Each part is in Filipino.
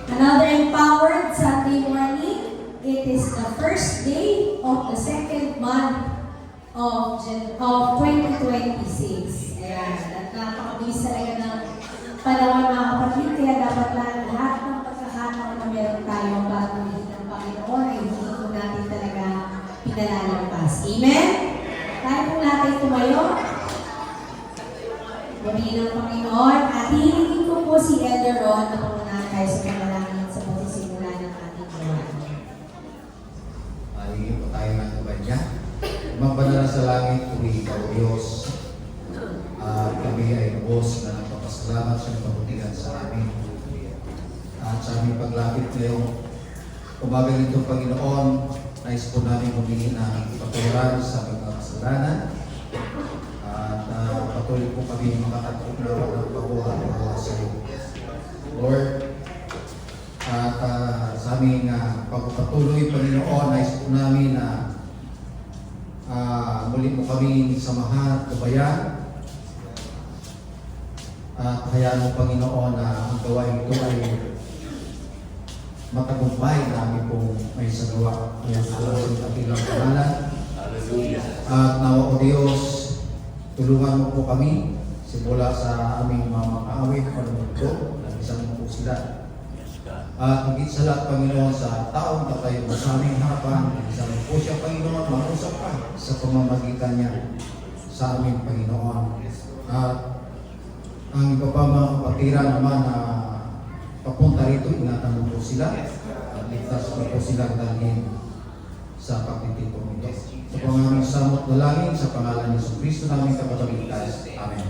Another empowered Sunday morning. It is the first day of the second month of 2026. Ayan. At napakabilis talaga ng panahon mga kapatid. Kaya dapat lahat ng pagkakataon na meron tayo bago ng Panginoon ay hindi po natin talaga pinalalampas. Amen? Tayo po natin tumayo. Pumili ng Panginoon. At hihingin ko po si Elder Ron na pangunahan tayo sa panalangin sa pagsisimula ng ating gawain. Hingin po tayo ng kabay niya. Mabanala sa langit, kung ikaw Diyos. Kami ay lubos na nagpapasalamat sa pagputihan sa amin. At sa aming paglapit ngayon, kumagal nito Panginoon, nais po namin humingi na patuloy sa mga kasalanan. At patuloy po kami makakatunawa ng pagbuhat sa iyo. Lord, at sa aming pagpapatuloy, Panginoon, nais po namin na muli mo kami samahan at gabayan. At hayaan mo, Panginoon, na ang gawain ito ay matagumpay na aming pong may sagawa. Kaya sa ilang pangalan. At nawa o Diyos, tulungan mo po kami simula sa aming mga kaawit, panundo, nagisan mo po sila. At higit sa lahat, Panginoon, sa taong na kayo sa aming harapan, nagisan mo po siya, Panginoon, mag-usap ka sa pamamagitan niya sa aming Panginoon. At ang iba pa mga kapatiran naman na papunta rito, ingatan mo po sila at ligtas mo po sila dalhin sa pagtitipon nito. Sa pangalang samot na langin, sa pangalan ni Kristo namin kapatalitas. Amen.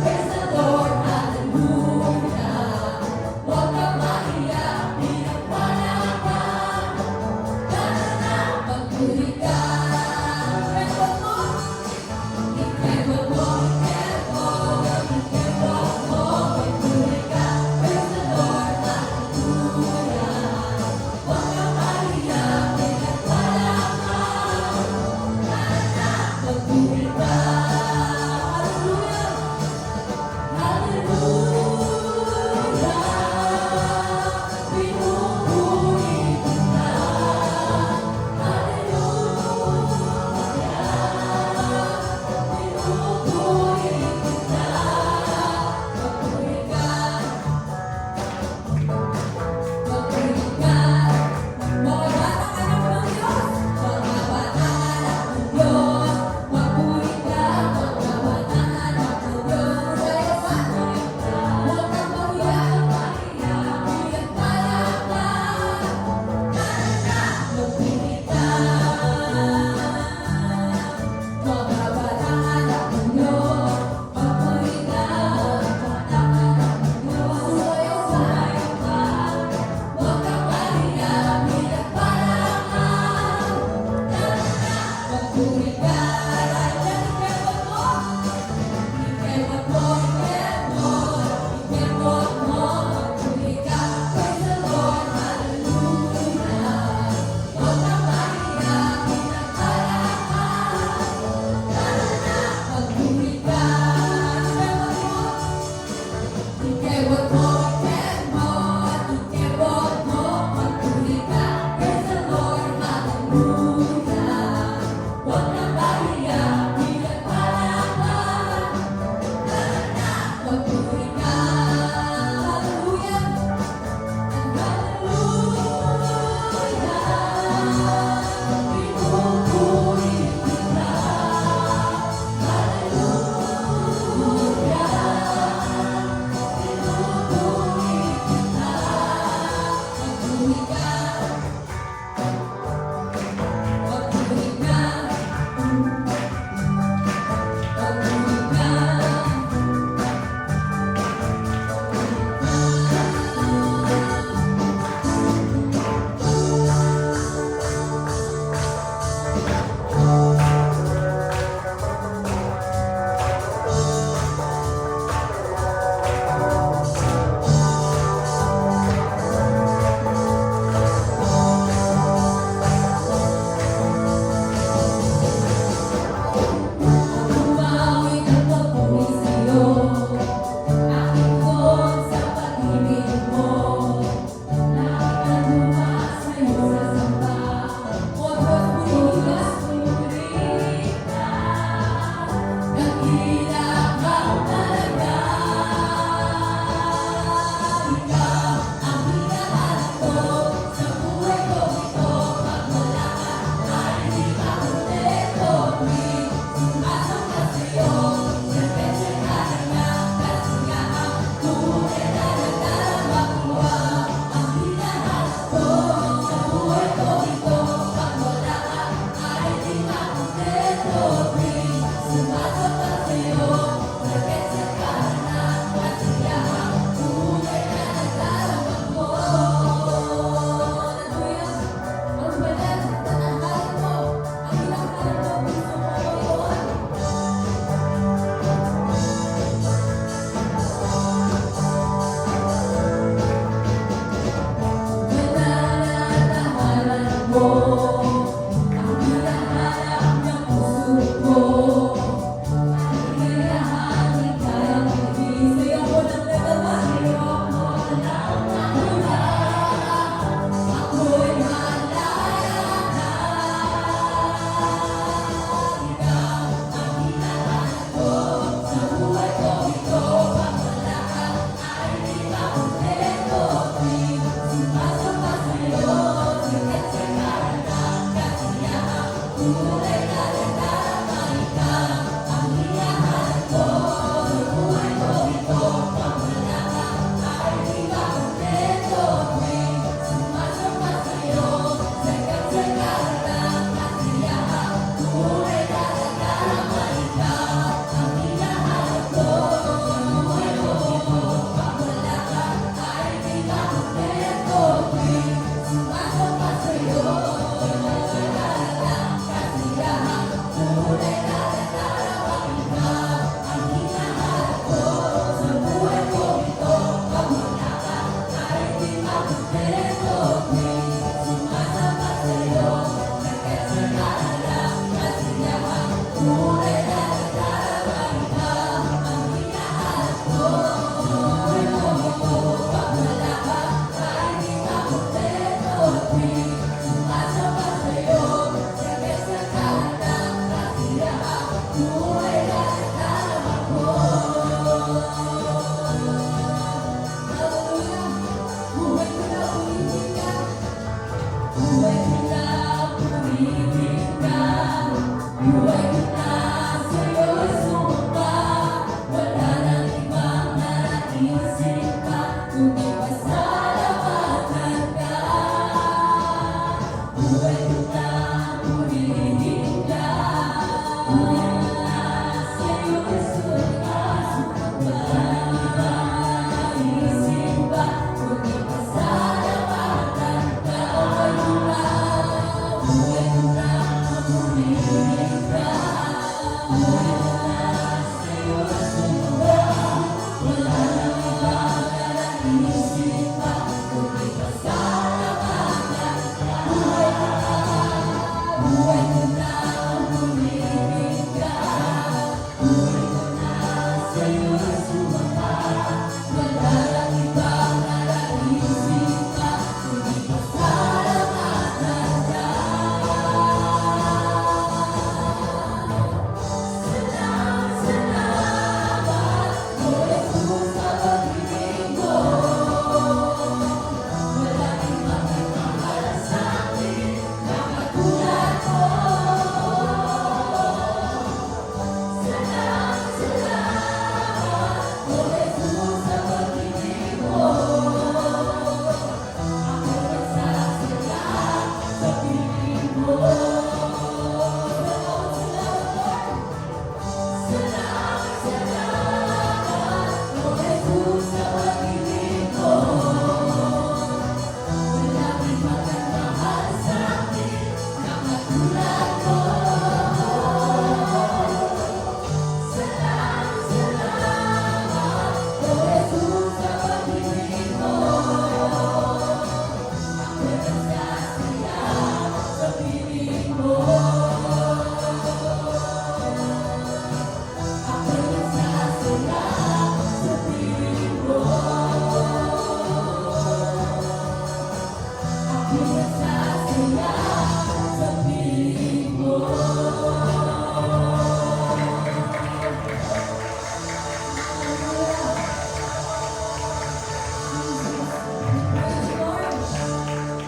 Praise the Lord, hallelujah. Huwag kang mahiya.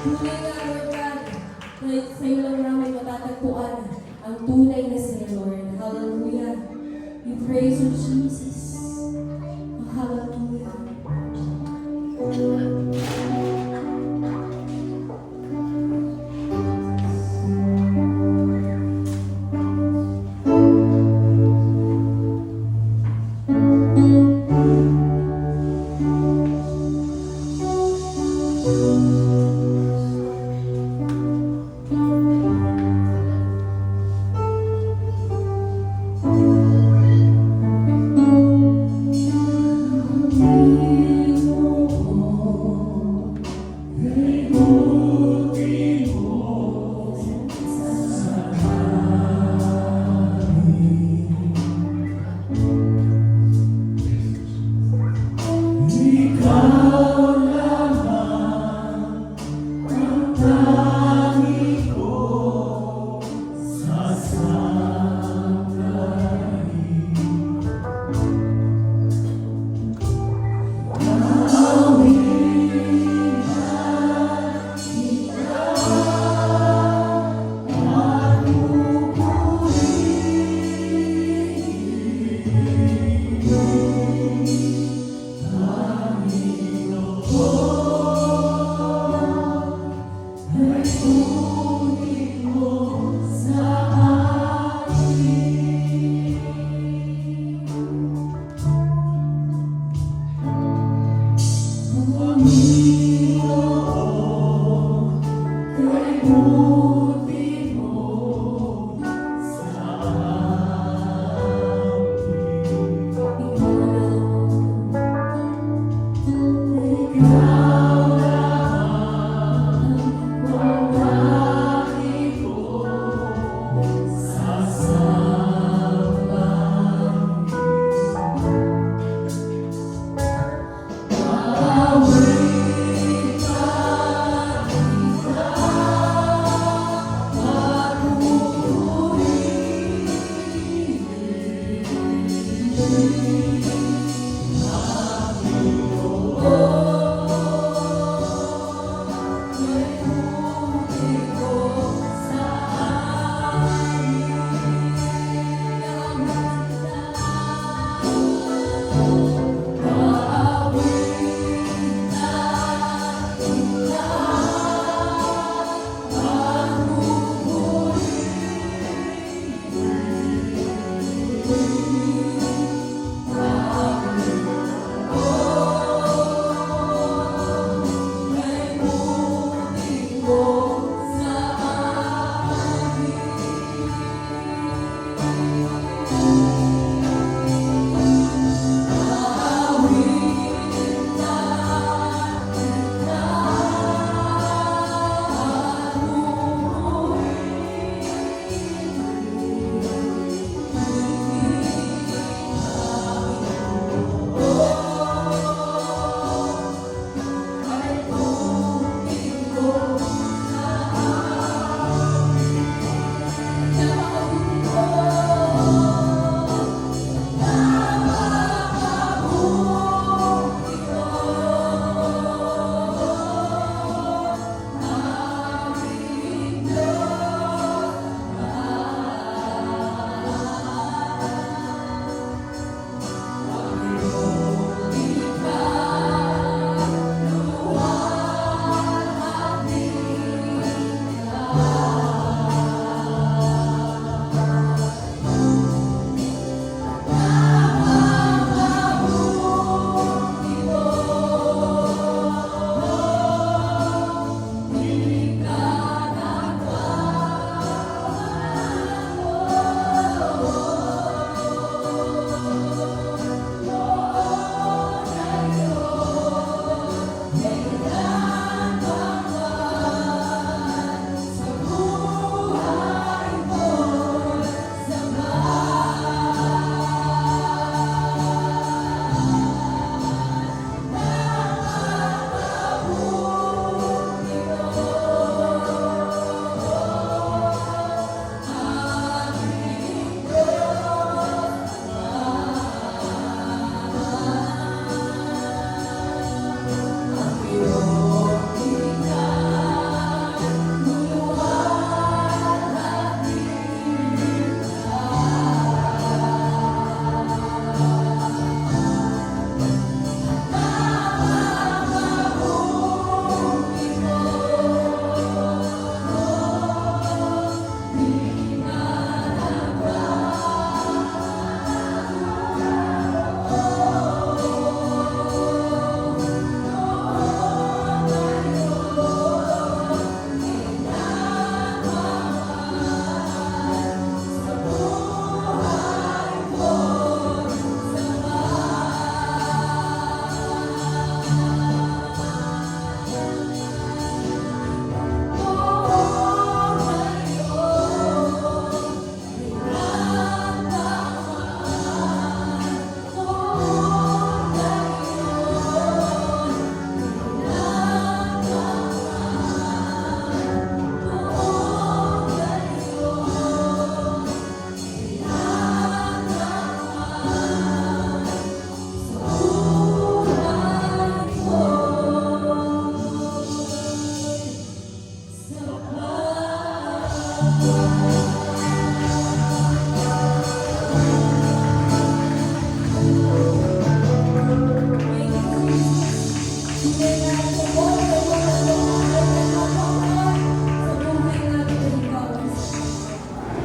Tunay na, Lord God, na sa iyo lang namin matatagpuan ang tunay na sa'yo, Lord. Hallelujah. We praise you, Jesus. Hallelujah.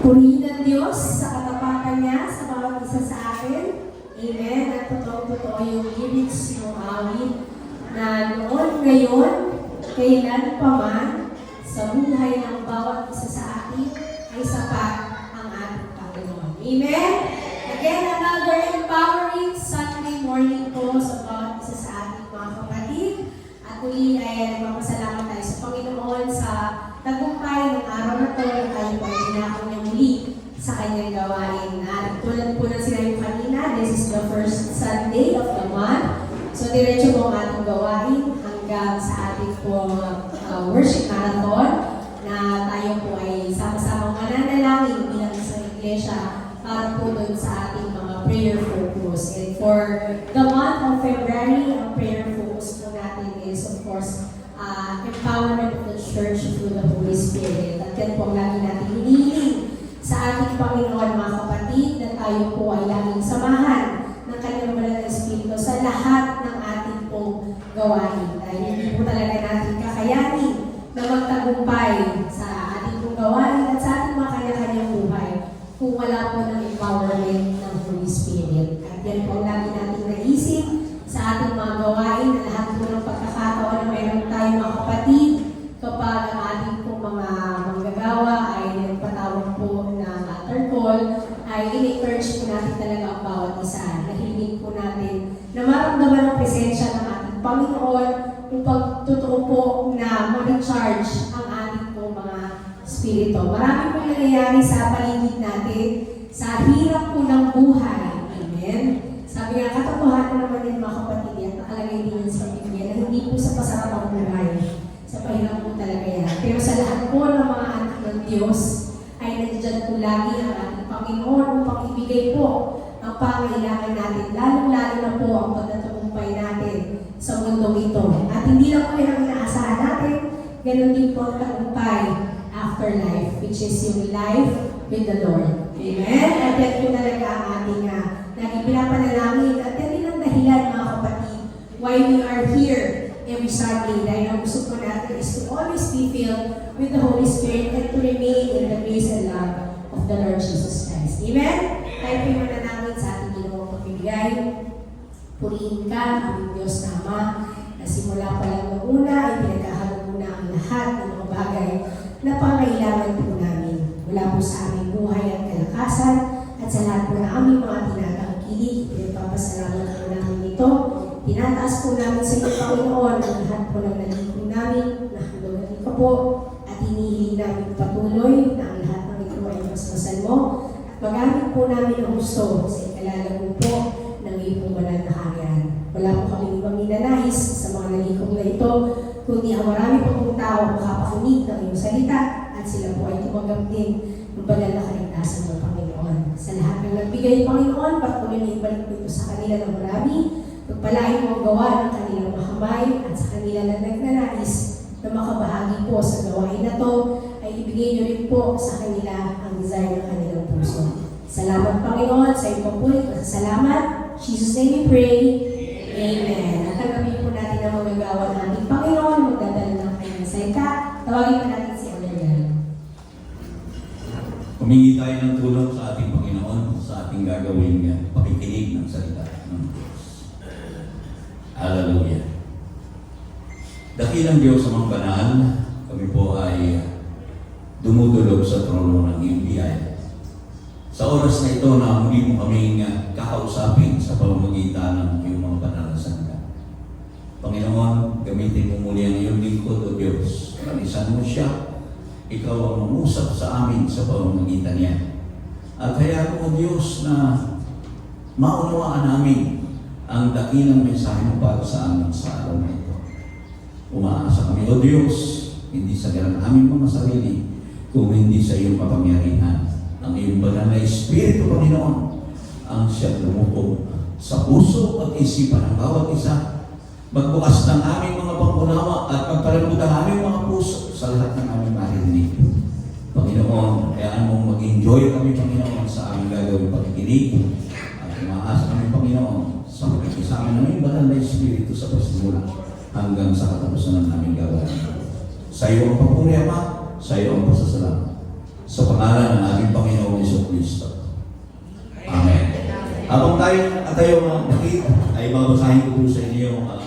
Purihin ang Diyos sa katapatan niya sa bawat isa sa atin. Amen. At totoo yung lyrics ng awit na noon, ngayon, kailan pa man, sa buhay ng bawat isa sa atin, ay sapat ang ating Panginoon. Amen? Again, another empowering Sunday morning po sa bawat isa sa ating mga kapatid. At muli ay nagpapasalamat tayo sa Panginoon sa tagumpay ng araw na ito na tayo po ay dinako niya muli sa kanyang gawain. At tulad po ng sinabi kanina, this is the first Sunday of the month. So, diretso po ang ating gawain hanggang sa ating po worship marathon na tayo po ay sama-sama mananalangin bilang isang iglesia para po doon sa ating mga prayer focus. And for the month of February, ang prayer focus po natin is of course empowerment of the church through the Holy Spirit. At yan po ang lagi natin hinihiling sa ating Panginoon, mga kapatid, na tayo po ay laging samahan ng kanyang banal na Espiritu sa lahat ng ating pong gawain. Dahil hindi po talaga natin kakayanin na magtagumpay sa ating pong gawain at sa ating mga kanya-kanyang buhay kung wala po ng empowerment ng Holy Spirit. At yan po ang lagi natin naisip sa ating mga gawain na lahat po ng pagkakataon na mayroon tayo mga kapatid kapag ang ating pong mga manggagawa ay nagpatawag po ng altar call, ay in-encourage po natin talaga ang bawat isa. Nahiling po natin na maramdaman ang presensya ng ating Panginoon upang totoo po na ma-recharge ang ating po mga spirito. Marami po nangyayari sa paligid natin sa hirap po ng buhay. Amen? Sabi nga, katotohanan naman din mga kapatid yan, nakalagay din yan sa Biblia na hindi po sa pasarap ang buhay. Sa pahirap po talaga yan. Pero sa lahat po ng mga anak ng Diyos, ay nandiyan po lagi ang ating Panginoon upang ibigay po ang pangailangan natin, lalong-lalo na po ang pagtatagumpay natin sa mundong ito. At hindi lang po yan ang inaasahan natin, ganun din po ang tagumpay afterlife, which is yung life with the Lord. Amen? At yan po talaga ang ating naging pinapanalangin. At yan din ang dahilan, mga kapatid, why we are here every Sunday. Dahil ang gusto po natin is to always be filled with the Holy Spirit and to remain in the grace and love of the Lord Jesus Christ. Amen? Tayo po yung mananangin sa ating ginawang pagbibigay. Purihin ka, aming Diyos na Ama, na simula pa lang noong una ay pinagkahalo muna ang lahat ng mga bagay na pangailangan po namin. Mula po sa aming buhay at kalakasan at sa lahat po na aming mga tinatangkilik, pinagpapasalamat po namin ito. Tinataas po namin sa iyo, Panginoon, ang lahat po ng nalipin namin, na hulugan ka po, at hinihiling namin patuloy na ang lahat ng ito ay masmasan mo, at magamit po namin ang gusto sa ikalalago po ng iyong banal na harian. Wala po kami ibang ninanais sa mga nalikong na ito, kundi ang marami po pong tao makapakinig ng iyong salita, at sila po ay tumagang din ng banal na kaligtasan ng Panginoon. Sa lahat ng nagbigay, Panginoon, patuloy na ibalik po ito sa kanila ng marami. Pagpalain mo ang gawa ng kanilang makamay at sa kanila na nagnanais na makabahagi po sa gawain na to, ay ibigay niyo rin po sa kanila ang desire ng kanilang puso. Salamat, Panginoon, sa iyong pagpulit at salamat. In Jesus' name we pray. Amen. At tanggapin po natin ang magagawa ng ating Panginoon, magdadala ng kanyang salita. Tawagin po natin si Adrian. Humingi tayo ng tulong sa ating Panginoon sa ating gagawin pakikinig ng salita ng Diyos. Hallelujah. Dakilang Diyos sa mga banal, kami po ay dumudulog sa trono ng iyong biyaya. Sa oras na ito na muli mo kaming kakausapin sa pamamagitan ng iyong mga banal na salita. Panginoon, gamitin mo muli ang iyong lingkod o Diyos. Kalisan mo siya. Ikaw ang mangusap sa amin sa pamamagitan niya. At kaya po, Diyos, na maunawaan namin ang dakilang mensahe mo para sa amin sa araw na ito. Umaasa kami, O Diyos, hindi sa ganang aming mga sarili, kung hindi sa iyong kapangyarihan. Ang iyong banal na Espiritu, Panginoon, ang siyang lumupog sa puso at isipan ng bawat isa. Magbukas ng aming mga pangunawa at magpalambot ang aming mga puso sa lahat ng aming marinig. Panginoon, hayaan mong mag-enjoy kami, Panginoon, sa aming gagawin pakikinig. At umaasa kami, Panginoon, sa pagkikisama ng iyong banal na Espiritu sa pasimula hanggang sa katapusan ng aming gawain. Sa iyo ang papuri, Ama, sa iyo ang pasasalamat. sa pangalan ng ating Panginoong Jesucristo. Amen. Habang tayo mga kapatid, ay babasahin ko po sa inyo ang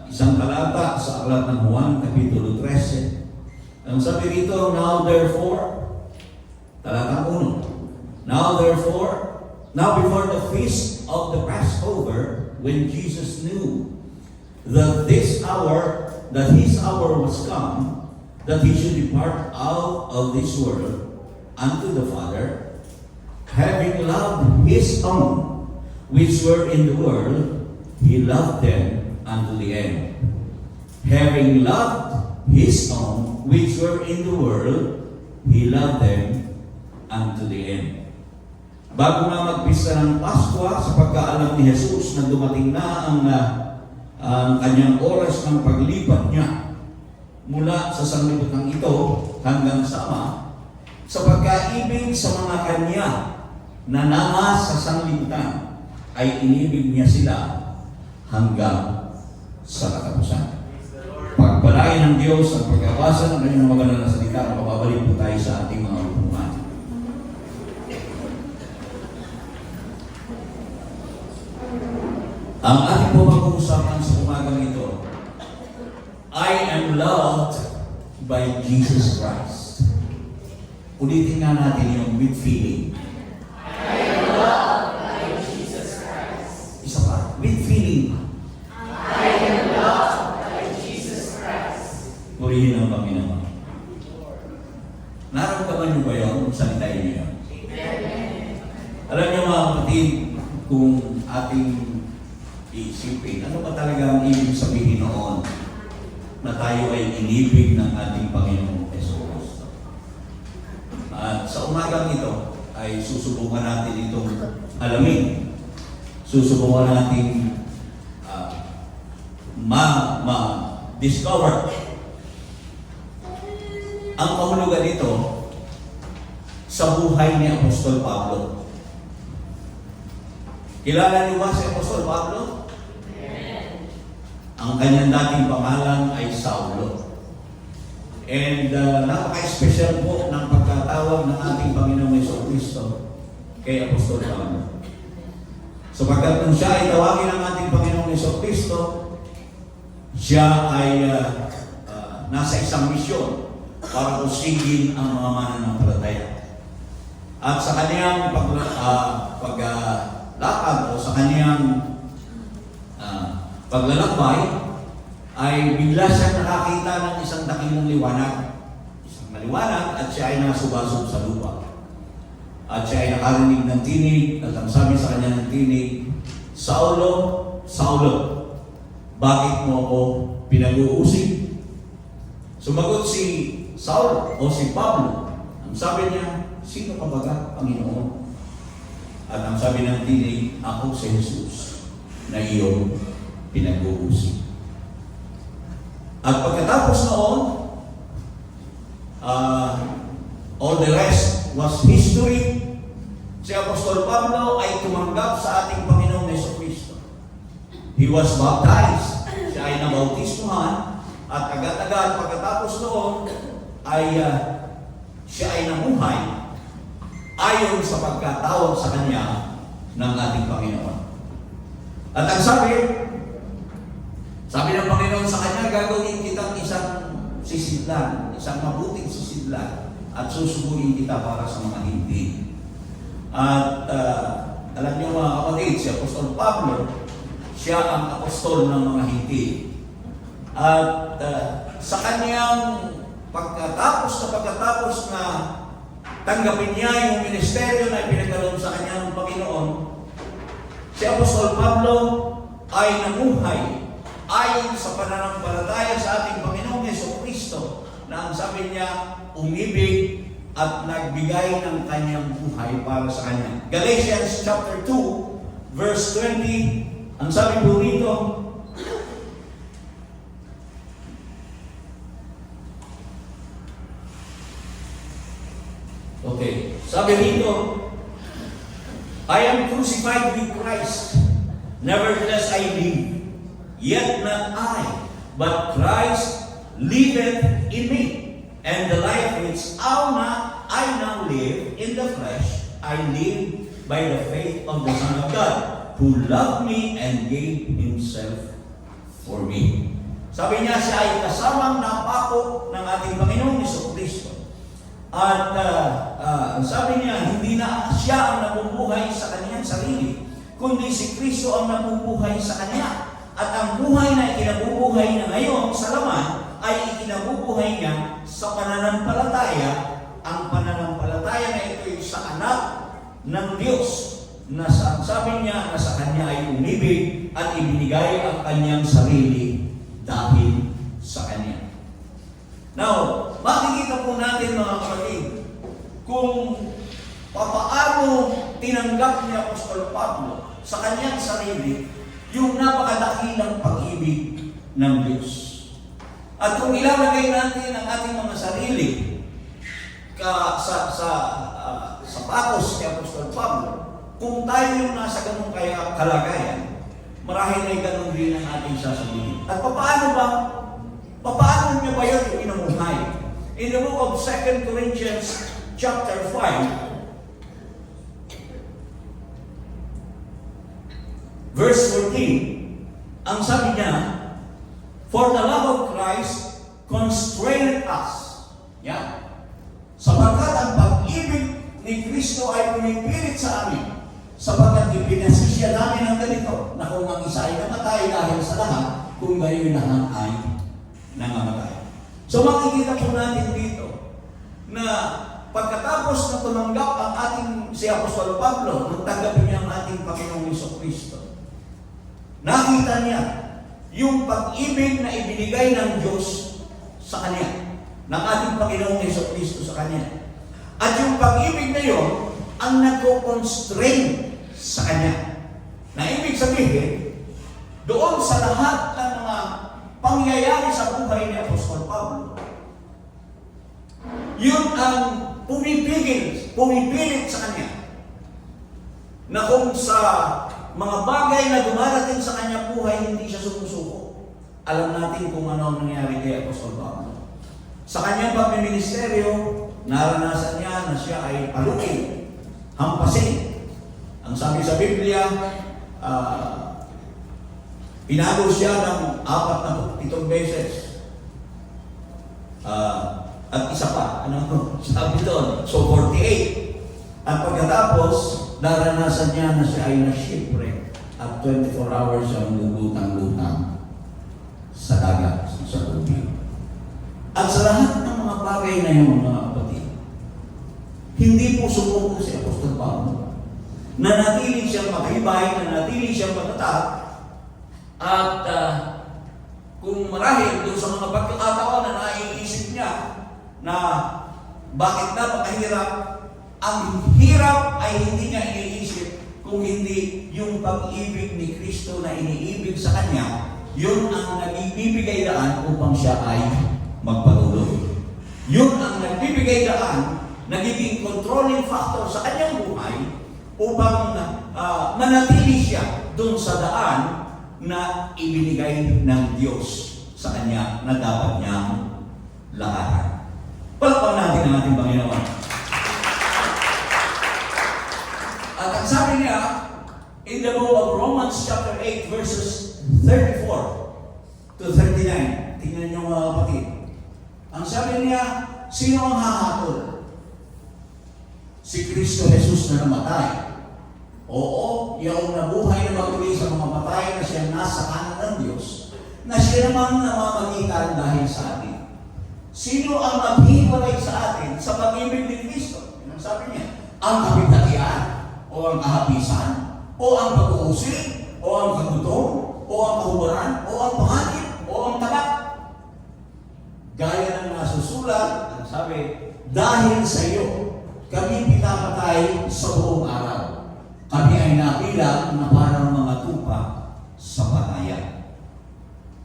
isang talata sa aklat ng Juan, Kapitulo 13. Ang sabi rito, now therefore, talatang 1, now before the feast of the Passover, when Jesus knew that his hour was come, that he should depart out of this world unto the Father, having loved his own which were in the world, he loved them unto the end. Having loved his own which were in the world, he loved them unto the end. Bago na magpista ng Pasko, sa pagkaalam ni Jesus na dumating na ang kanyang oras ng paglipat niya mula sa sanglibutan ito hanggang sa Ama, sa pagkaibig sa mga kanya na namas sa sanglibutan, ay inibig niya sila hanggang sa katapusan. Pagpalain ng Diyos ang pagkabasa ng kanyang magandang salita, mababalik po tayo sa ating mga upuan. Ang ating po pag-uusapan sa umagang ito, I am loved by Jesus Christ. Ulitin nga natin yung with feeling. I am loved by Jesus Christ. Isa pa, with feeling. I am loved by Jesus Christ. Purihin ang Panginoon. Naramdaman niyo ba yun? Salitain niyo yun. Alam niyo mga kapatid, kung ating iisipin, ano ba talaga ang ibig sabihin noon na tayo ay inibig ng ating Panginoong Jesus? At sa umagang ito, ay susubukan natin itong alamin. Susubukan natin ma-discover ang kahulugan nito sa buhay ni Apostol Pablo. Kilala niyo ba si Apostol Pablo? Ang kanyang dating pangalan ay Saulo. And napaka-special po ng pagkatawag ng ating Panginoong Jesucristo kay Apostol Pablo. Sapagkat nung siya ay tawagin ng ating Panginoong Jesucristo, siya ay nasa isang misyon para usigin ang mga mananampalataya. At sa kanyang paglalakad o sa kanyang paglalakbay, ay bigla siyang nakakita ng isang dakilang liwanag. Isang maliwanag at siya ay nasubasog sa lupa. At siya ay nakarinig ng tinig at ang sabi sa kanya ng tinig, Saulo, Saulo, bakit mo ako pinag-uusig? Sumagot si Saul o si Pablo. Ang sabi niya, sino ka ba, Panginoon? At ang sabi ng tinig, ako si Jesus na iyong pinag-uusig. At pagkatapos noon, all the rest was history. Si Apostol Pablo ay tumanggap sa ating Panginoong Jesucristo. He was baptized. Siya ay nabautismuhan. At agad-agad pagkatapos noon, ay siya ay namuhay ayon sa pagkatawag sa kanya ng ating Panginoon. At ang sabi ng Panginoon sa kanya, gagawin kitang isang sisidlan, isang mabuting sisidlan, at susubuin kita para sa mga hindi. At alam niyo mga kapatid, si Apostol Pablo, siya ang apostol ng mga hindi. At sa kanyang pagkatapos na tanggapin niya yung ministeryo na ipinagkaloob sa kanya ng Panginoon, si Apostol Pablo ay namuhay ayon sa pananampalataya sa ating Panginoong Jesucristo na ang sabi niya, umibig at nagbigay ng kanyang buhay para sa kanya. Galatians chapter 2, verse 20, ang sabi po rito, okay, sabi rito, I am crucified with Christ, nevertheless I live. Yet not I, but Christ liveth in me. And the life which I now live in the flesh, I live by the faith of the Son of God, who loved me and gave Himself for me. Sabi niya, siya ay kasamang napako ng ating Panginoong Jesucristo. At sabi niya, hindi na siya ang nabubuhay sa kanyang sarili, kundi si Kristo ang nabubuhay sa kanya. At ang buhay na ikinabubuhay na ngayon sa laman ay ikinabubuhay niya sa pananampalataya. Ang pananampalataya na ito'y sa anak ng Diyos, na sabi niya na sa kanya ay umibig at ibinigay ang kanyang sarili dahil sa kanya. Now, makikita po natin mga kapatid kung papaano tinanggap ni Apostol Pablo sa kanyang sarili yung napakadakilang pag-ibig ng Diyos. At kung ilalagay natin ang ating mga sarili sa sapatos ni Apostol Pablo, kung tayo yung nasa ganung kalagayan, marahil ay ganun din ang ating sasabihin. At paano niya ba yun yung inamuhay? In the book of 2 Corinthians chapter 5, verse 14, ang sabi niya, for the love of Christ constrained us. Yan. Sapagkat ang pag-ibig ni Kristo ay pumipilit sa amin, sapagkat ipinasisya namin ang ganito, na kung ang isa ay namatay dahil sa lahat, kung gayon lahat ay nangamatay. So makikita po natin dito na pagkatapos na tumanggap ang ating si Apostol Pablo, nang tanggapin niya ang ating Panginoong Jesucristo, nakita niya yung pag-ibig na ibinigay ng Diyos sa kanya, ng ating Panginoong Jesucristo sa kanya. At yung pag-ibig na yun, ang nagko-constrain sa kanya. Na ibig sabihin, doon sa lahat ng mga pangyayari sa buhay ni Apostol Pablo, yun ang pumipilit sa kanya. Na kung sa mga bagay na dumarating sa kanya buhay, hindi siya sumusuko. Alam natin kung ano ang nangyari kay Apostol Pablo. Sa kanyang pagmiministeryo, naranasan niya na siya ay palukin, hampasin. Ang sabi sa Biblia, pinalo siya ng 47 beses. At isa pa, sabi doon, so 48. At pagkatapos, naranasan niya na siya ay na-shipwreck at 24 hours siyang lulutang-lutang sa dagat, sa tubig. At sa lahat ng mga bagay na yun, mga kapatid, hindi po sumuko si Apostol Pablo. Nanatili siyang matibay, nanatili siyang matatag, at kung marahil doon sa mga pagkakataon na naiisip niya na bakit napakahirap, ang hirap ay hindi niya iniisip kung hindi yung pag-ibig ni Kristo na iniibig sa kanya, yun ang nagbibigay daan upang siya ay magpatuloy. Yun ang nagbibigay daan, nagiging controlling factor sa kanyang buhay upang manatili siya doon sa daan na ibinigay ng Diyos sa kanya na dapat niyang lakaran. Palakpan natin ang ating Panginoon. At ang sabi niya, in the book of Romans chapter 8 verses 34 to 39, tingnan niyo mga kapatid. Ang sabi niya, sino ang hahatol? Si Kristo Jesus na namatay. Oo, yung nabuhay na maguli sa mga patay na siya nasa kanan ng Diyos, na siya naman namamagitan dahil sa atin. Sino ang maghiwalay sa atin sa pag-ibig ni Kristo? Yan ang sabi niya. Ang kapitatian, o ang kahapisan, o ang pag-uusig, o ang kagutom, o ang kahubaran, o ang panganib, o ang tabak. Gaya ng nasusulat, ang sabi, dahil sa iyo, kami pinapatay sa buong araw. Kami ay nabilang na parang mga tupa sa patayan.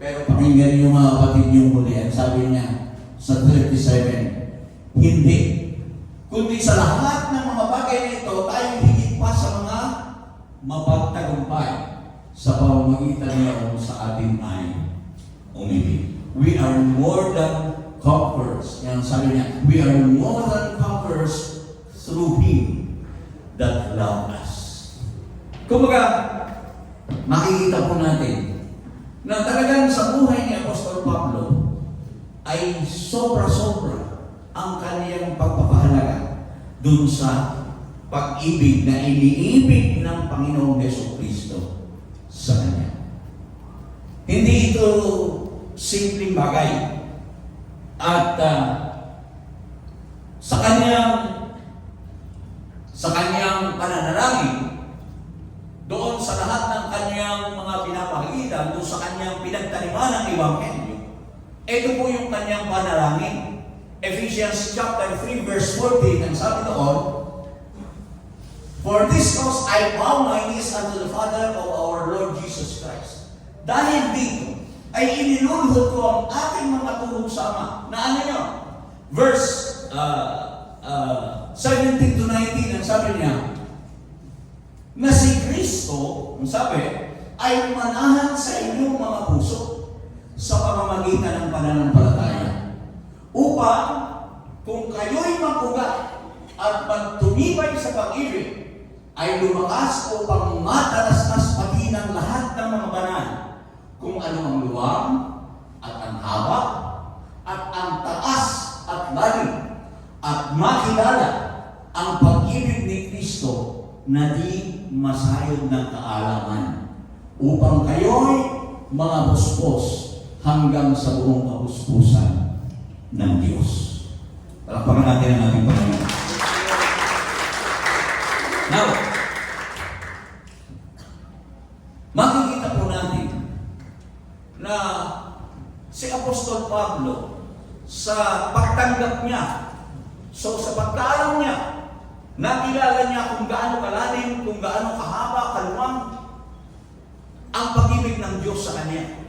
Pero pakinggan niyo mga kapatid yung huli. Ang sabi niya sa 37, hindi. Kundi sa lahat ng mga bagay na ito, tayo higit pa sa mga mapagtagumpay sa pamamagitan niya sa ating ay umibig. We are more than conquerors. Yan sabi niya, we are more than conquerors through Him that loved us. Kumbaga, makikita po natin na talagang sa buhay ni Apostol Pablo ay sobra-sobra ang kaniyang pagpapahalaga dun sa pag-ibig na iniibig ng Panginoong Jesucristo sa Kanya. Hindi ito simpleng bagay. At sa kanyang pananalangin, doon sa lahat ng kanyang mga pinapahitan, doon sa kanyang pinagtaniman ng Ebanghelyo, ito po yung kanyang panalangin. Ephesians chapter 3 verse 14, ang sabi doon, "For this cause I bow my knees unto the Father of our Lord Jesus Christ." Dahil dito, ay inilulhod ko ang aking mga tuhog sama. Na ano yun? Verse 17 to 19, ang sabi niya, na si Kristo, ang sabi, ay manahan sa inyong mga puso sa pamamagitan ng pananampalataya. Upang, kung kayo'y mag-ugat at magtumibay sa pag-ibig, ay lumakas upang matalastas pati ng lahat ng mga banal, kung ano ang luwang at ang haba at ang taas at lalim, at makilala ang pag-ibig ni Kristo na di masayod ng kaalaman, upang kayo'y mga puspos hanggang sa buong kapuspusan ng Diyos. Palakpakan natin ang ating Panginoon. Now, makikita po natin na si Apostol Pablo sa pagtanggap niya, so sa pagkaalam niya, nakilala niya kung gaano kalalim, kung gaano kahaba, kaluwang ang pag-ibig ng Diyos sa kanya.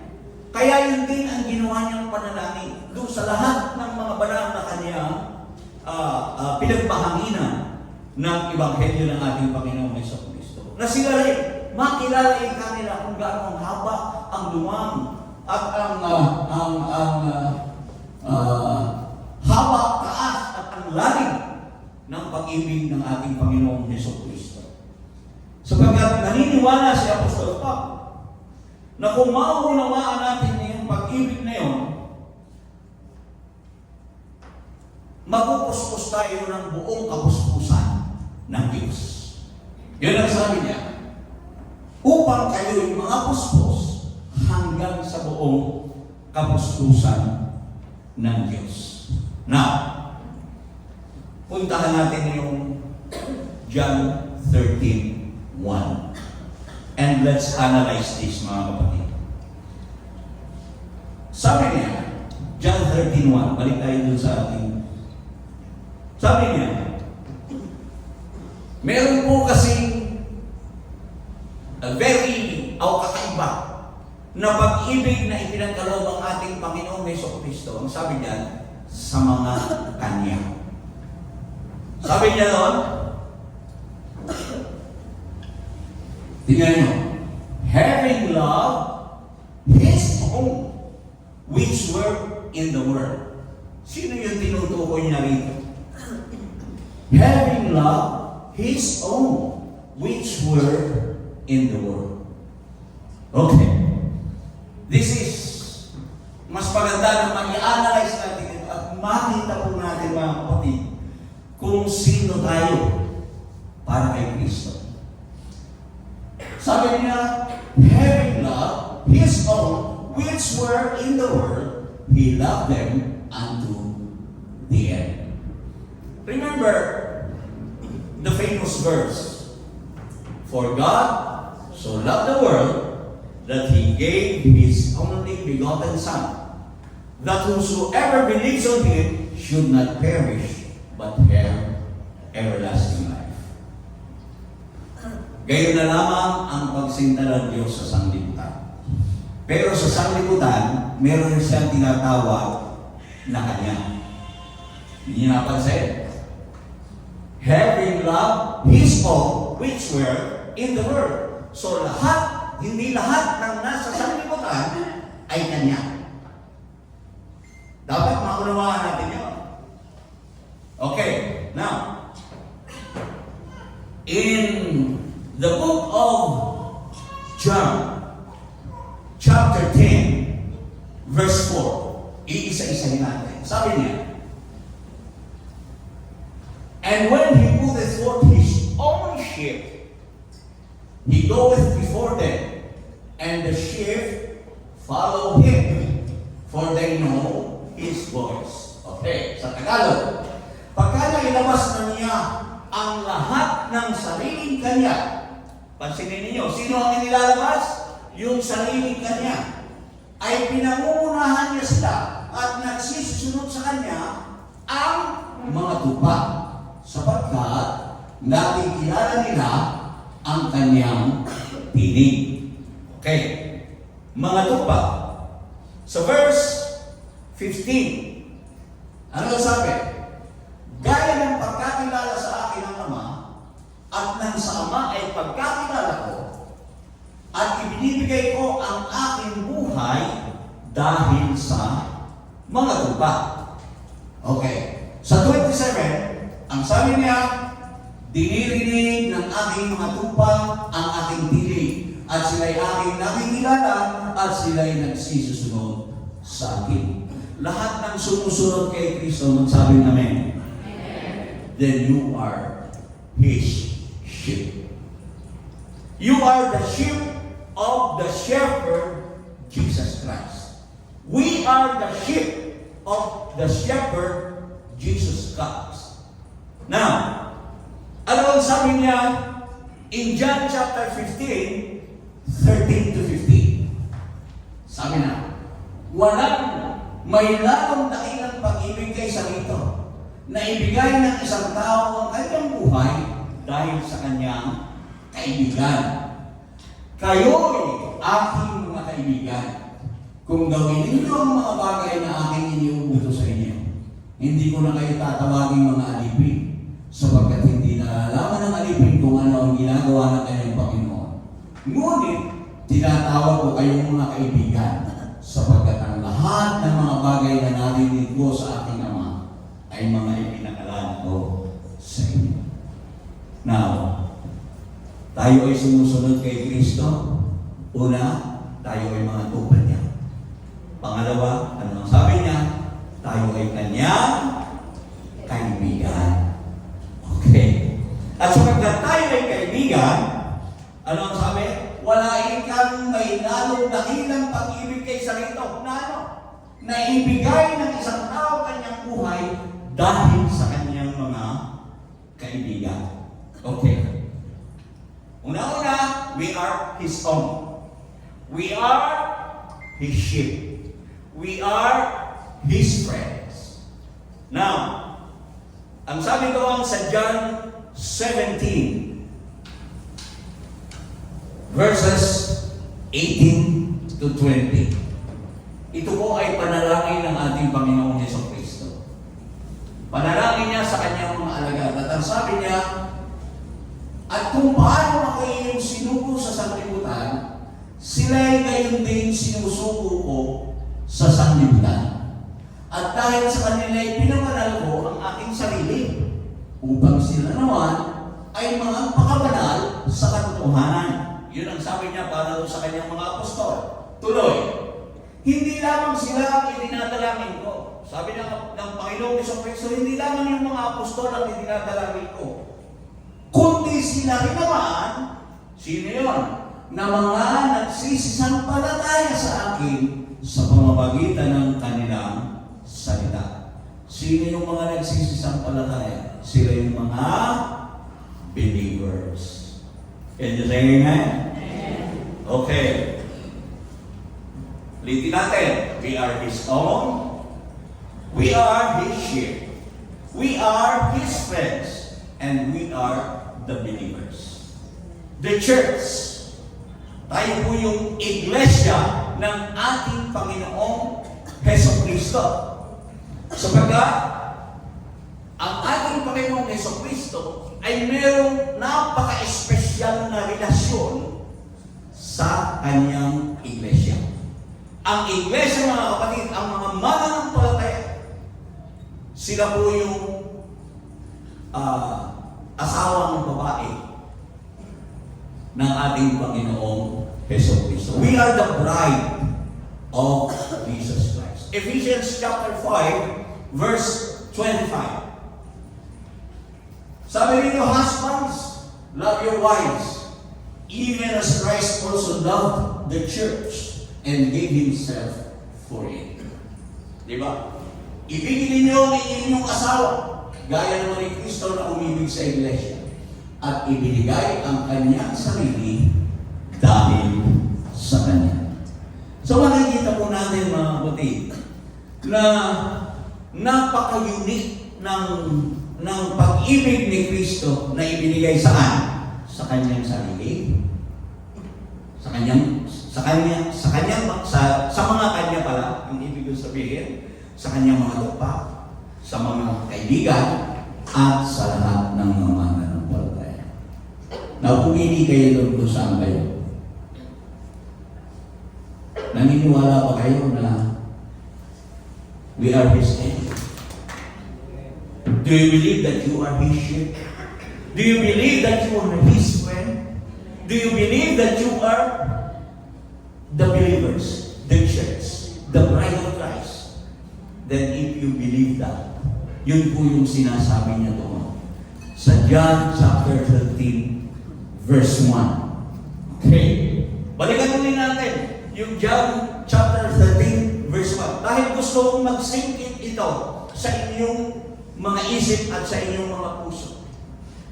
Kaya yun din ang ginawa niyang panalangin doon sa lahat ng mga banal na kanyang pinagpahanginan ng Ebanghelyo ng ating Panginoong Jesucristo. Na sila rin, makilala yung kanila kung gaano ang haba, ang luwang, at ang haba, taas, at ang lalim ng pag-ibig ng ating Panginoong Jesucristo. Sapagkat naniniwala si Apostol Pablo na kung mauunawaan natin yung pag-ibig na yun, mapupuspos tayo ng buong kapuspusan ng Diyos. Yun ang sabi niya, upang kayo'y mga puspos hanggang sa buong kapuspusan ng Diyos. Now, puntahan natin yung John 13:1. And let's analyze this, mga kapatid. Sabi niya, John 13:1, balik tayo dun sa ating. Sabi niya, meron po kasing kakaiba na pag-ibig na ipinagkaloob ang ating Panginoong Jesucristo. Ang sabi niya, sa mga kanya. Sabi niya doon, tingnan nyo, having loved His own which were in the world. Sino yung tinutukoy niya rito? Having loved His own which were in the world. Okay. This is mas maganda na mag-i-analyze natin ito at makita po natin, mga kapatid, kung sino tayo para kay Kristo. Sabi niya, having loved His own which were in the world, He loved them unto the end. Remember the famous verse, "For God so loved the world that He gave His only begotten Son, that whosoever believes on Him should not perish, but have everlasting life." Gayon na lamang ang pagsinta ng Diyos sa sanglibutan. Pero sa sanglibutan, meron siyang tinatawag na Kanya. Hindi niyo napansin? Having loved His own which were in the world. So lahat, hindi lahat ng nasa sanglibutan ay Kanya. Dapat maunawaan natin yun. Okay, now, in the book of John, chapter 10, verse 4, iisa-isahin natin. Sabi niya, and when he putteth forth his own sheep, he goeth before them, and the sheep follow him, for they know his voice. Okay, sa Tagalog, pagka nailabas na niya ang lahat ng sariling kanya, pansinin ninyo, sino ang inilalabas? Yung sariling kanya. Ay pinangungunahan niya sila at nagsisusunod sa kanya ang mga tupa, sapagkat nakikilala nila ang kanyang tinig. Okay, mga tupa. Sa verse 15, ano sabi? Gaya ng pagkakilala sa akin ng Ama, at nang sa Ama ay pagkakilala ko, at ibinibigay ko ang aking buhay dahil sa mga tupa. Okay. Sa 27, ang sabi niya, dinirinig ng aking mga tupa ang aking tinig, at sila'y aking nakikilala, at sila'y nagsisusunod sa akin. Lahat ng sumusunod kay Kristo, magsabi namin, then you are His sheep. You are the sheep of the shepherd, Jesus Christ. We are the sheep of the shepherd, Jesus Christ. Now, ano ang sabi niya in John chapter 15, 13 to 15? Sabi na, walang may lalong dakilang pag-ibig kaysa rito, na ibigay ng isang tao ang kanyang buhay dahil sa kanyang kaibigan. Kayo'y aking mga kaibigan kung gawin ninyo ang mga bagay na aking iniuutos sa inyo. Hindi ko na kayo tatawagin mga alipin, sapagkat hindi nalalaman ng alipin kung ano ang ginagawa ng kanyang Panginoon. Ngunit, tinatawag ko kayong mga kaibigan, sapagkat ang lahat ng mga bagay na narinig ko sa aking Ama ay mga ipinakalaan ko sa inyo. Now, tayo ay sumusunod kay Kristo. Una, tayo ay mga tupad niya. Pangalawa, ano ang sabi niya? Tayo ay kanyang kaibigan. Okay. At sapagkat tayo ay kaibigan, ano ang sabi? Wala ikang may lalong dakilang pag-ibig kaysa rito. Na ano? Na ibigay ng isang tao kanyang buhay dahil sa kanyang mga kaibigan. Okay. Una-una, we are His own. We are His sheep. We are His friends. Now, ang sabi ko sa John 17, verses 18 to 20. Ito po ay panalangin ng ating Panginoong Jesucristo. Panalangin niya sa kanyang mga alagad. At ang sabi niya, at kung paano ako iyong sinuko sa sanglibutan, sila'y gayon din sinusuko ko sa sanglibutan. At dahil sa kanila'y pinabanal ko ang aking sarili, upang sila naman ay mga pakabanal sa katotohanan. Yun ang sabi niya para sa kanyang mga apostol. Tuloy, hindi lamang sila ang idinadalangin ko. Sabi ng Panginoong Jesucristo, hindi lamang yung mga apostol ang idinadalangin ko, kundi sila rin naman, sino yun? Na mga nagsisisampalataya sa akin sa pamamagitan ng kanilang salita. Sino yung mga nagsisisampalataya? Sila yung mga believers. Can you say amen? Okay. Litin natin. We are His own. We are His sheep. We are His friends. And we are the believers. The church. Tayo po yung iglesia ng ating Panginoong Jesucristo. Sapagkat ang ating Panginoong Jesucristo ay mayroong napaka-espesyal na relasyon sa kanyang iglesia. Ang iglesia, mga kapatid, ang mga mananampalataya, Sila po yung asawa ng babae ng ating Panginoong Hesus Kristo. We are the bride of Jesus Christ. Ephesians chapter 5, verse 25. Sabi nito, husbands, love your wives, even as Christ also loved the church and gave himself for it. Di ba? Ibigin ninyo ang inyong asawa, gaya naman ni Kristo na umibig sa iglesia, at ibinigay ang kanyang sarili dahil sa kanya. So makikita po natin mga kapatid na napaka-unique ng pag-ibig ni Kristo na ibinigay saan? Sa kanyang sarili. Sa mga kanya pala, ang ibig ko sabihin, sa kanyang mga tupa, sa mga kaibigan, at sa lahat ng mga mananampalataya. Na pumili kayo doon kung saan kayo. Naniniwala ba kayo na we are His enemy? Do you believe that you are His sheep? Do you believe that you are His friend? Do you believe that you are the believers, the church, the bride of Christ? Then if you believe that, yun po yung sinasabi niya doon. Sa John chapter 13, verse 1. Okay? Balikan ulit natin yung John chapter 13, verse 1. Dahil gusto kong mag-sink ito sa inyong mga isip at sa inyong mga puso.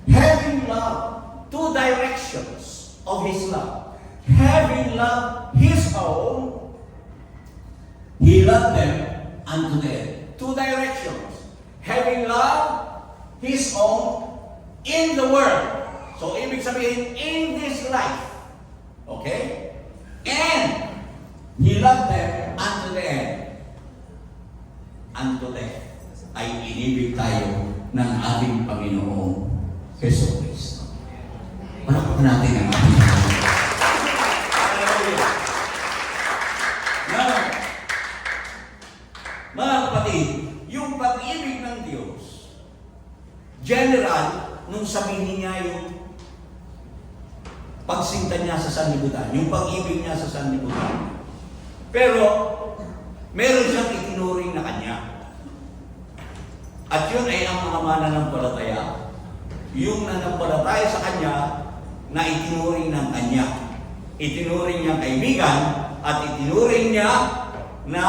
Having loved two directions of His love. Having loved His own, He loved them unto the end. Two directions. Having loved His own in the world. So, ibig sabihin, in this life. Okay? And He loved them unto the end. Unto death ay inibig tayo ng ating Panginoong Hesus Kristo. Palakpakan natin ang ating Panginoon. Hallelujah. Now, mga kapatid, yung pag-ibig ng Diyos, general, nung sabihin niya yung pagsinta niya sa sanlibutan, yung pag-ibig niya sa sanlibutan. Pero, meron siyang itinuring na Kanya. At yun ay ang mga mananampalataya. Yung nanampalataya sa Kanya na itinuring ng Kanya. Itinuring niya kaibigan at itinuring niya na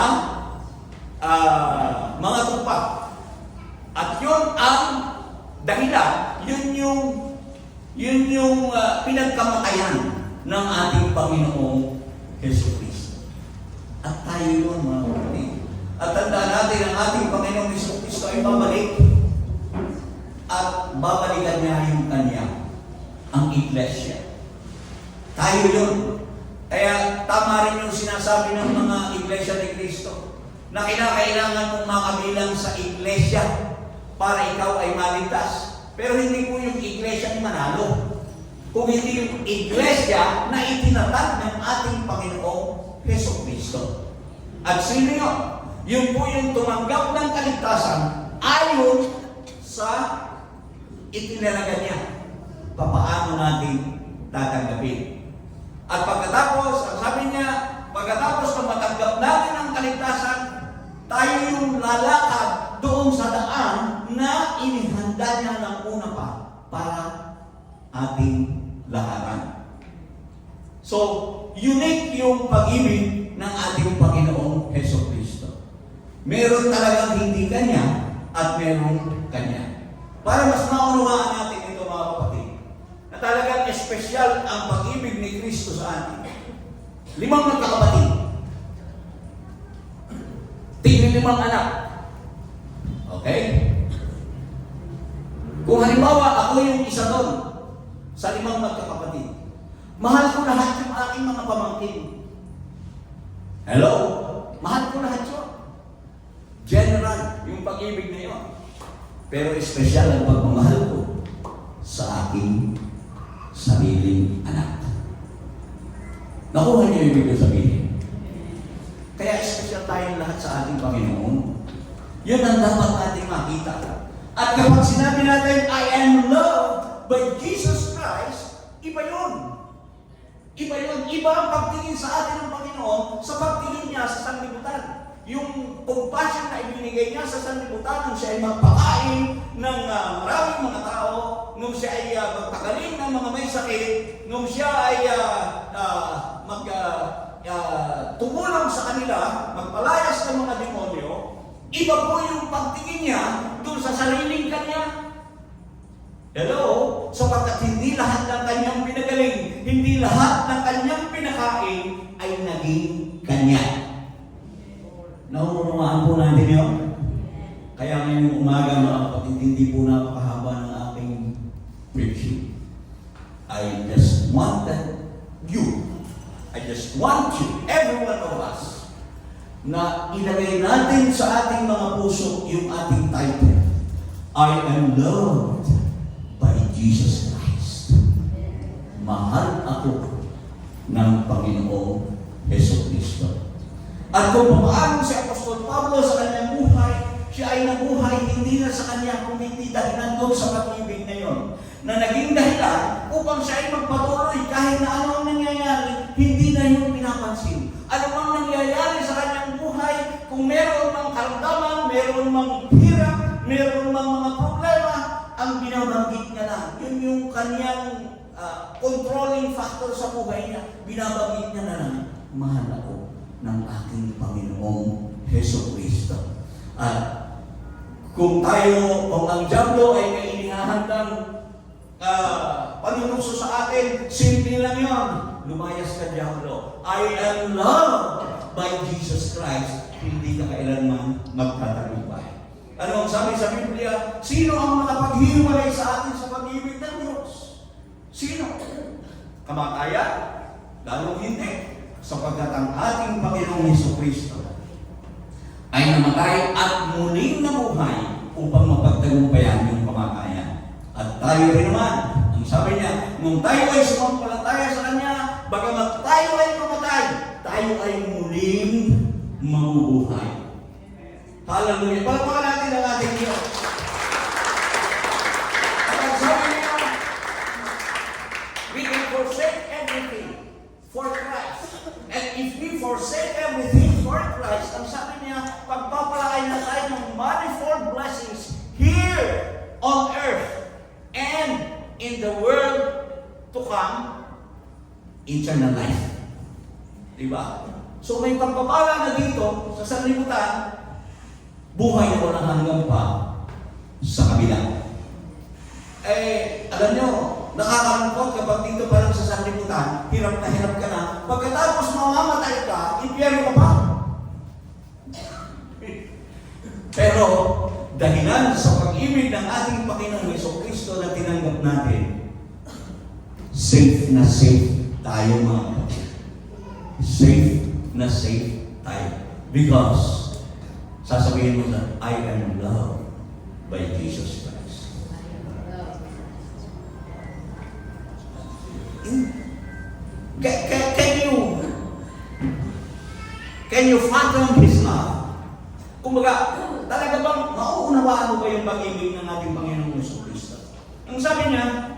mga tupa. At yun ang dahilan, yun yung pinagkamatayan ng ating Panginoong Hesus Kristo. At tayo yun, mga kapatid. At tandaan natin ang ating Panginoong Hesus Kristo ay babalik. At babalikan niya yung Kanya, ang Iglesia. Tayo yun. Kaya tama rin yung sinasabi ng mga Iglesia ni Kristo na kinakailangan mong makabilang sa Iglesia para ikaw ay maligtas. Pero hindi po yung Iglesia ang manalo. Kung hindi yung Iglesia na itinatag ng ating Panginoong Hesus Kristo. At sino yun? Yun po yung tumanggap ng kaligtasan ayon sa itinalaga niya. Papaano natin tatanggapin? At pagkatapos, ang sabi niya, pagkatapos na matanggap natin ang kaligtasan, tayo yung lalakad doon sa daan na inihanda niya ng una pa para ating lakaran. So, unique yung pag-ibig ng ating Panginoong Hesus Kristo. Meron talagang hindi Kanya at meron Kanya. Para mas maunawaan natin ito, mga kapatid, na talagang espesyal ang pag-ibig ni Kristo sa atin. 5 magkakapatid. 5 anak. Okay? Kung halimbawa, ako yung isa doon sa 5 magkakapatid, mahal ko lahat yung aking mga pamangkin. Hello? Mahal ko lahat yun. General, yung pag-ibig na yun. Pero espesyal ang pagmamahal ko sa aking sariling anak. Nakuha niyo yung ibig sabihin. Kaya espesyal tayong lahat sa ating Panginoon. Yun ang dapat natin makita. At kapag sinabi natin, I am loved by Jesus Christ, iba yun. Iba yun. Iba ang pagtingin sa atin ng Panginoon sa pagtingin niya sa sanlibutan. Yung compassion na ibinigay niya sa sanlibutan nung siya ay magpakain ng maraming mga tao, nung siya ay magpagaling ng mga may sakit, nung siya ay tumulong sa kanila, magpalayas ng mga demonyo, iba po yung pagtingin niya doon sa sariling kanya. Hello? Sapagkat hindi lahat ng kanyang pinagaling, hindi lahat ng kanyang pinakain ay naging kanya. Nauunawaan po natin yun? Kaya ngayong umaga mga kapatid, hindi po napakahaba ng aking preaching. I just want you, every one of us, na ilagay natin sa ating mga puso yung ating title. I am loved by Jesus Christ. Mahal ako ng Panginoong Jesucristo. At kung paano si Apostol Pablo sa kanyang buhay, siya ay nabuhay hindi na sa kanya, kundi dahilan doon sa pag-ibig na yun, na naging dahilan upang siya ay magpatuloy kahit na ano ang nangyayari, hindi na yung pinapansin. Ano mang nangyayari sa kanyang buhay, kung meron mang karamdaman, meron mang hirap, meron mang mga problema, ang binabanggit niya lang. Yun yung kanyang controlling factor sa buhay niya. Binabanggit niya na lang, mahal ako ng aking Panginoong Jesucristo. At kung ang diablo ay may inihahandang paninukso sa atin, simple lang yun. Lumayas ka, diablo. I am loved by Jesus Christ. Hindi ka kailanman magtatagumpay. Ano ang sabi sa Biblia? Sino ang makapaghiwalay sa atin sa pag-ibig ng Diyos? Sino? Kamatayan? Lalong hindi. Sapagkat ang ating Panginoong Jesucristo ay namatay at muling nabuhay upang mapagtagumpayan yung kamatayan. At tayo rin naman, ang sabi niya, nung tayo ay sumampalataya sa Kanya, bagamat tayo ay mamatay, tayo ay muling mabubuhay. Hallelujah! Palakpakan natin ang ating Diyos. At ang sabi niya, we can forsake everything for Christ. And if we forsake everything for Christ, ang sabi niya, pagpapalain na tayo ng manifold blessings here on earth and in the world to come, eternal life. Diba? So may pagpapala na dito sa sanlibutan, buhay na walang hanggang pa sa kabila. Alam nyo, nakakalungkot kapag dito pa lang sa sanlibutan, hirap ka na. Pagkatapos mamamatay ka, impyerno ka pa. Pero, dahilan sa pag-ibig ng ating Panginoong Jesucristo na tinanggap natin, safe na safe tayo mga kapatid. Safe na safe tayo. Because, sasabihin mo na, I am loved by Jesus Christ. Can you fathom His love? Kumbaga, talaga bang mauunawaan mo ba yung pag-ibig ng ating Panginoong Jesucristo? Ang sabi niya,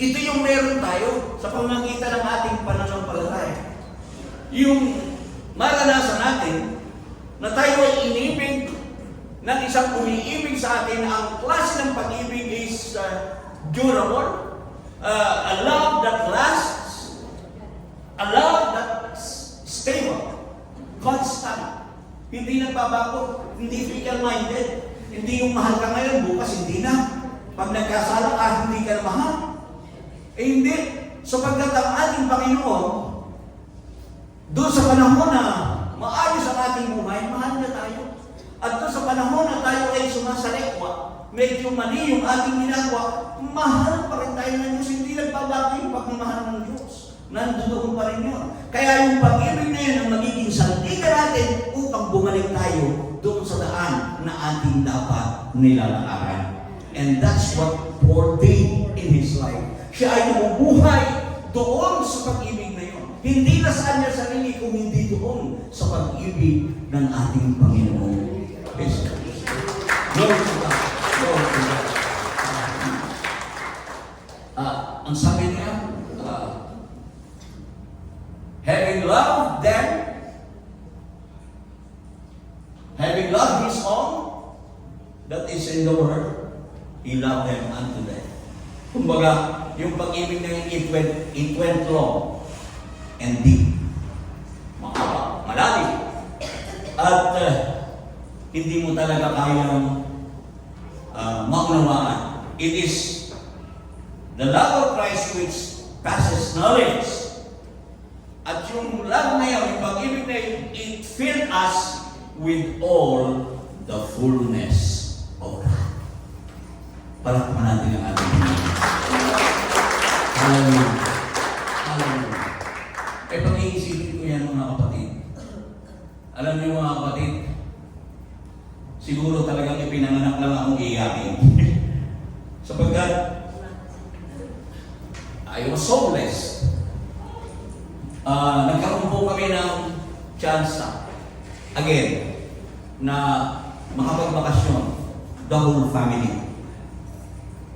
ito yung meron tayo sa pamamagitan ng ating pananampalataya. Yung maranasan natin na tayo ay inibig ng isang umiibig sa atin, ang klase ng pag-ibig is durable, a love that lasts, a love that's stable, constant, hindi nagbabago, hindi fickle-minded, hindi yung mahal ka ngayon, bukas hindi na. Pag nagkasala ka, hindi ka na mahal. Hindi. Sapagkat ang ating Panginoon, doon sa panahon na maayos ang ating buhay, mahal niya tayo. At doon sa panahon na tayo ay sumasalikwa, medyo mali yung ating ginagawa, mahal pa rin tayo ng Diyos. Hindi nagbabago yung pagmamahal ng Diyos. Nandoon pa rin yun. Kaya yung pag-ibig na yun ang magiging sandigan natin upang bumalik tayo doon sa daan na ating dapat nilalakaran. And that's what Paul did in his life. Siya ay nabubuhay doon sa pag-ibig na yun. Hindi na sa kanya sarili kung hindi doon sa pag-ibig ng ating Panginoong Jesucristo. Glory to God. Glory to God. Ang sabi niya, having loved them, having loved His own, that is in the world, He loved them unto death. Kumbaga, yung pag-ibig na yun, it went long and deep. Mahaba, malalim. At hindi mo talaga kayang maunawaan. It is the love of Christ which passes knowledge. At yung love na yun, yung pag-ibig na yun, it filled us with all the fullness of God. Palakpakan natin ang ating Panginoon. Hallelujah. Hallelujah. Pag-iisipin ko yan mga kapatid. Alam niyo mga kapatid, siguro talagang ipinanganak lang akong iyakin. Sapagkat I was so blessed. Nagkaroon po kami ng chance again na makapagbakasyon, the whole family.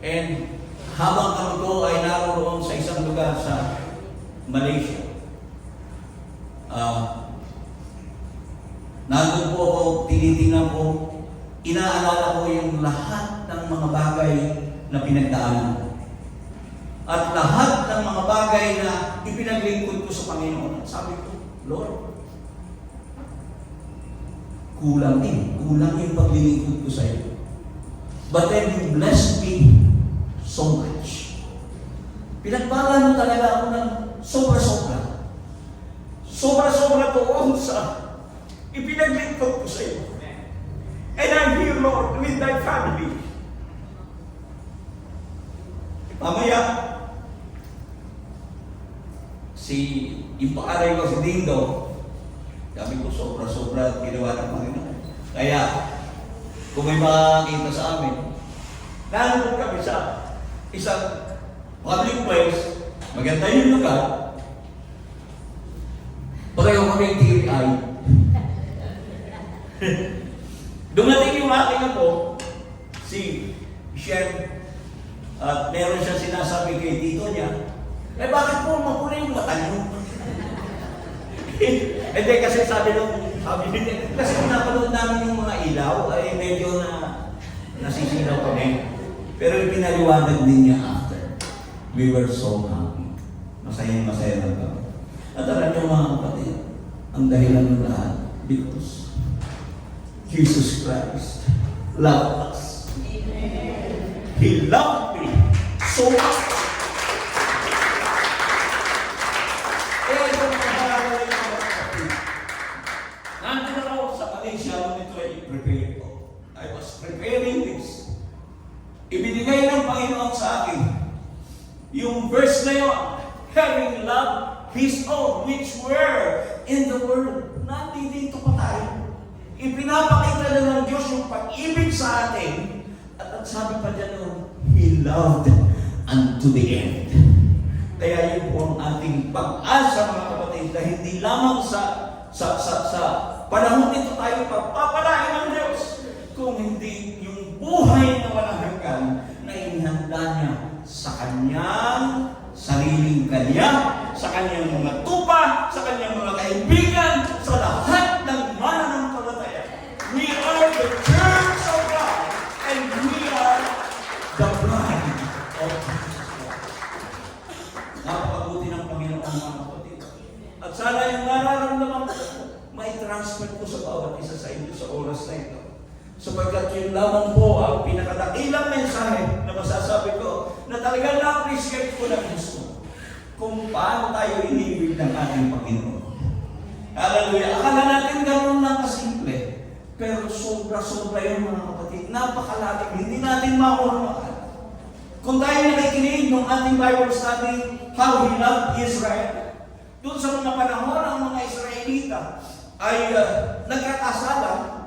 And habang kami ko ay naroon sa isang lugar sa Malaysia, nandun po ako, tinitingnan ko, inaalala ko yung lahat ng mga bagay na pinagdaanan ko. At lahat ng mga bagay na ipinaglingkod ko sa Panginoon. Sabi ko, Lord, kulang yung paglilingkod ko sa iyo. But then you blessed me so much. Pinagpala mo talaga ako ng sobra-sobra. Sobra-sobra doon sa ipinaglingkod ko sa iyo. And I'm here, Lord, with thy family. Mamaya, yung paaray ko si Dindo, sabi ko, sobra-sobra ginawa ng Panginoon. Kaya, kung may makakita sa amin, nandun kami sa isang public place, maganda yung lugar, pareho kami yung teary-eye. Dumating yung aking ako, si Chef, at meron siya sinasabi kay tito niya, bakit po mapuna yung mata niyo? Hindi kasi sabi niya, kasi napanood namin yung mga ilaw, ay medyo nasisilaw kami. Pero ipinaliwanag din niya after. We were so happy. Masaya lang kami. At alam niyo mga kapatid, ang dahilan ng lahat, because Jesus Christ loved us. He loved me so much. Nandun ako sa Malaysia nung ito ay i-prepare ko. I was preparing this. Ibinigay ng Panginoon sa akin yung verse na yun, having loved His own, which were in the world. Nandito pa tayo. Ipinapakita na ng Diyos yung pag-ibig sa atin. At sabi pa dyan, He loved unto the end. Kaya yun po ang ating pag-asa mga kapatid na hindi lamang sa panahon nito tayo pagpapalain ng Diyos, kung hindi yung buhay na walang hanggan na inihanda niya sa kanyang sariling kanya, sa kanyang mga tupa, sa kanyang mga kaibigan, sa lahat ng mananampalataya. We are the church of God and we are the bride of Jesus Christ. Napakabuti ng Panginoon mga kapatid. At sana yung nararamdaman ko, may transfer ko sa bawat isa sa inyo sa oras na ito. Sapagkat yun lamang po ang pinakadakilang mensahe na masasabi ko na talagang na-appreciate ko ng gusto kung paano tayo inibig ng ating Panginoon. Hallelujah! Akala natin ganoon lang kasimple, pero sobra-sobra yung mga kapatid. Napakalalim, hindi natin maunawaan. Kung tayo nakikinig ng ating Bible study, how He loved Israel, doon sa mga panahon ng mga Israelita ay nagkakasala,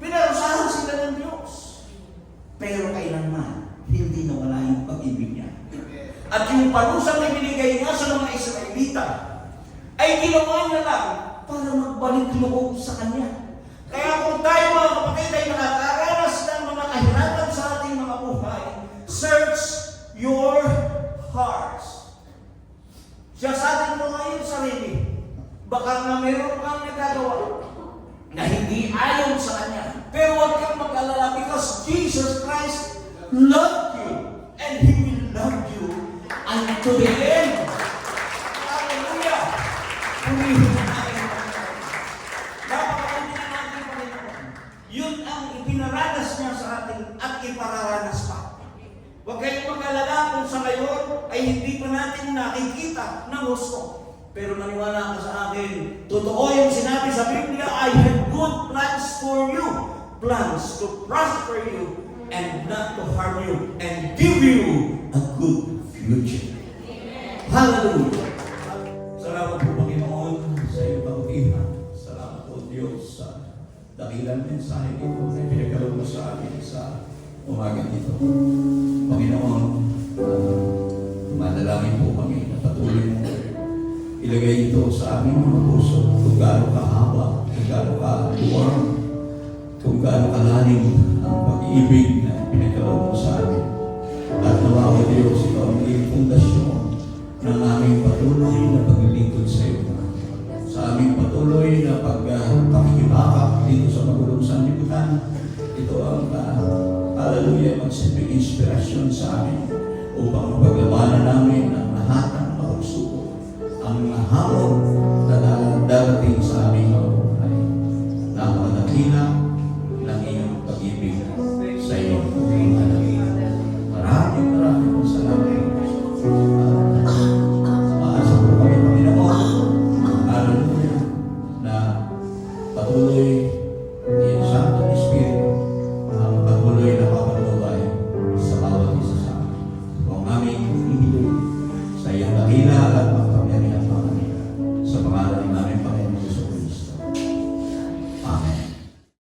pinarusahan sila ng Diyos. Pero kailanman, hindi nawala yung pag-ibig niya. At yung parusang na binigay niya sa mga Israelita, ay ginawa niya lang para magbalik loob sa Kanya. Kaya kung tayo mga kapatid ay nakakaranas ng mga mayroon kang nagagawa na hindi ayon sa Kanya. Pero huwag kang mag-alala because Jesus Christ loved you and He will love you unto the end. Hallelujah! Purihin natin ang Panginoon. Napakabuti na natin, Panginoon. Yun ang ipinaranas niya sa atin at ipararanas pa. Huwag kayong mag-alala kung sa ngayon ay hindi pa natin nakikita ng gusto. Pero maniwala ka sa akin, totoo yung sinabi sa Biblia, I have good plans for you. Plans to prosper you and not to harm you and give you a good future. Hallelujah! Salamat po, Panginoon, sa iyong kabutihan. Salamat po, Diyos, sa dakilang mensahe ito na pinagkaloob mo sa amin sa umagang ito. Panginoon, manalangin po kami na patuloy mo ilagay ito sa aming mga puso kung gaano kahaba, kung gaano kaluwang, kung gaano kalalim ang pag-ibig na pinagkaloob mo sa amin. At nawa ko, Diyos, ito ang magiging pundasyon ng aming patuloy na paglilingkod sa iyo. Sa aming patuloy na pagkakikibaka dito sa magulong sanlibutan, ito ang hallelujah, magsilbing inspirasyon sa amin upang mapaglabanan namin ang lahat ng mga pagsubok, ang hamon